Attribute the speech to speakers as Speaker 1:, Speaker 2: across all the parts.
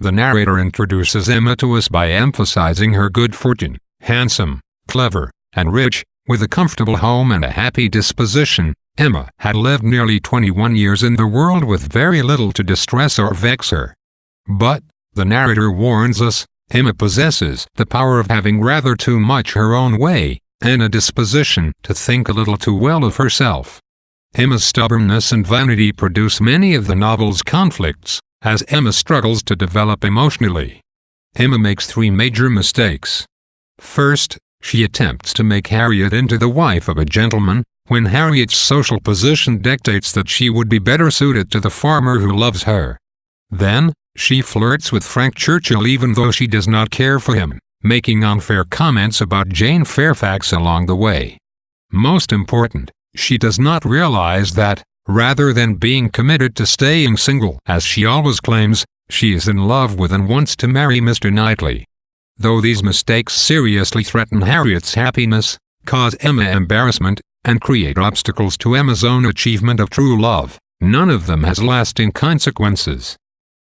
Speaker 1: The narrator introduces Emma to us by emphasizing her good fortune, handsome, clever, and rich, with a comfortable home and a happy disposition. Emma had lived nearly 21 years in the world with very little to distress or vex her. But, the narrator warns us, Emma possesses the power of having rather too much her own way, and a disposition to think a little too well of herself. Emma's stubbornness and vanity produce many of the novel's conflicts, as Emma struggles to develop emotionally. Emma makes three major mistakes. First, she attempts to make Harriet into the wife of a gentleman, when Harriet's social position dictates that she would be better suited to the farmer who loves her. Then, she flirts with Frank Churchill even though she does not care for him, making unfair comments about Jane Fairfax along the way. Most important, she does not realize that, rather than being committed to staying single as she always claims, she is in love with and wants to marry Mr. Knightley. Though these mistakes seriously threaten Harriet's happiness, cause Emma embarrassment, and create obstacles to Emma's own achievement of true love, none of them has lasting consequences.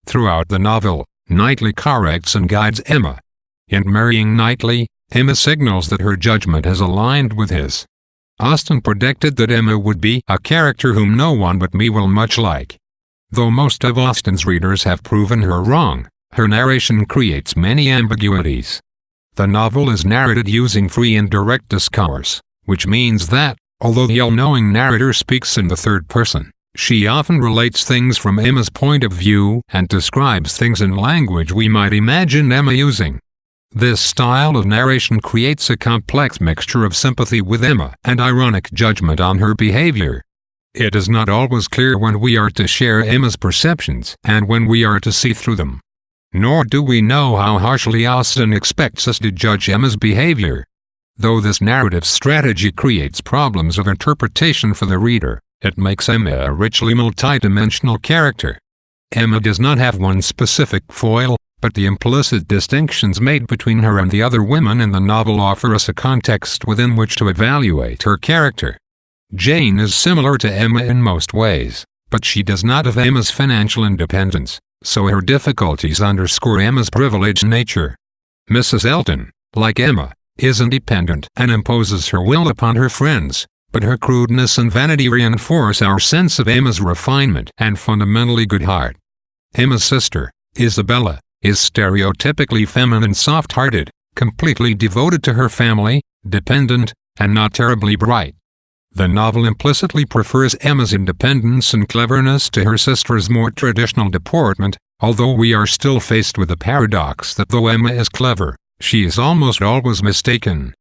Speaker 1: Throughout the novel, Knightley corrects and guides Emma. In marrying Knightley, Emma signals that her judgment has aligned with his. Austen predicted that Emma would be a character whom no one but me will much like. Though most of Austen's readers have proven her wrong, her narration creates many ambiguities. The novel is narrated using free and direct discourse, which means that, although the all-knowing narrator speaks in the third person, she often relates things from Emma's point of view and describes things in language we might imagine Emma using. This style of narration creates a complex mixture of sympathy with Emma and ironic judgment on her behavior. It is not always clear when we are to share Emma's perceptions and when we are to see through them. Nor do we know how harshly Austen expects us to judge Emma's behavior. Though this narrative strategy creates problems of interpretation for the reader, it makes Emma a richly multidimensional character. Emma does not have one specific foil, but the implicit distinctions made between her and the other women in the novel offer us a context within which to evaluate her character. Jane is similar to Emma in most ways, but she does not have Emma's financial independence, so her difficulties underscore Emma's privileged nature. Mrs. Elton, like Emma, is independent and imposes her will upon her friends, but her crudeness and vanity reinforce our sense of Emma's refinement and fundamentally good heart. Emma's sister, Isabella, is stereotypically feminine, soft-hearted, completely devoted to her family, dependent, and not terribly bright. The novel implicitly prefers Emma's independence and cleverness to her sister's more traditional deportment, although we are still faced with the paradox that though Emma is clever, she is almost always mistaken.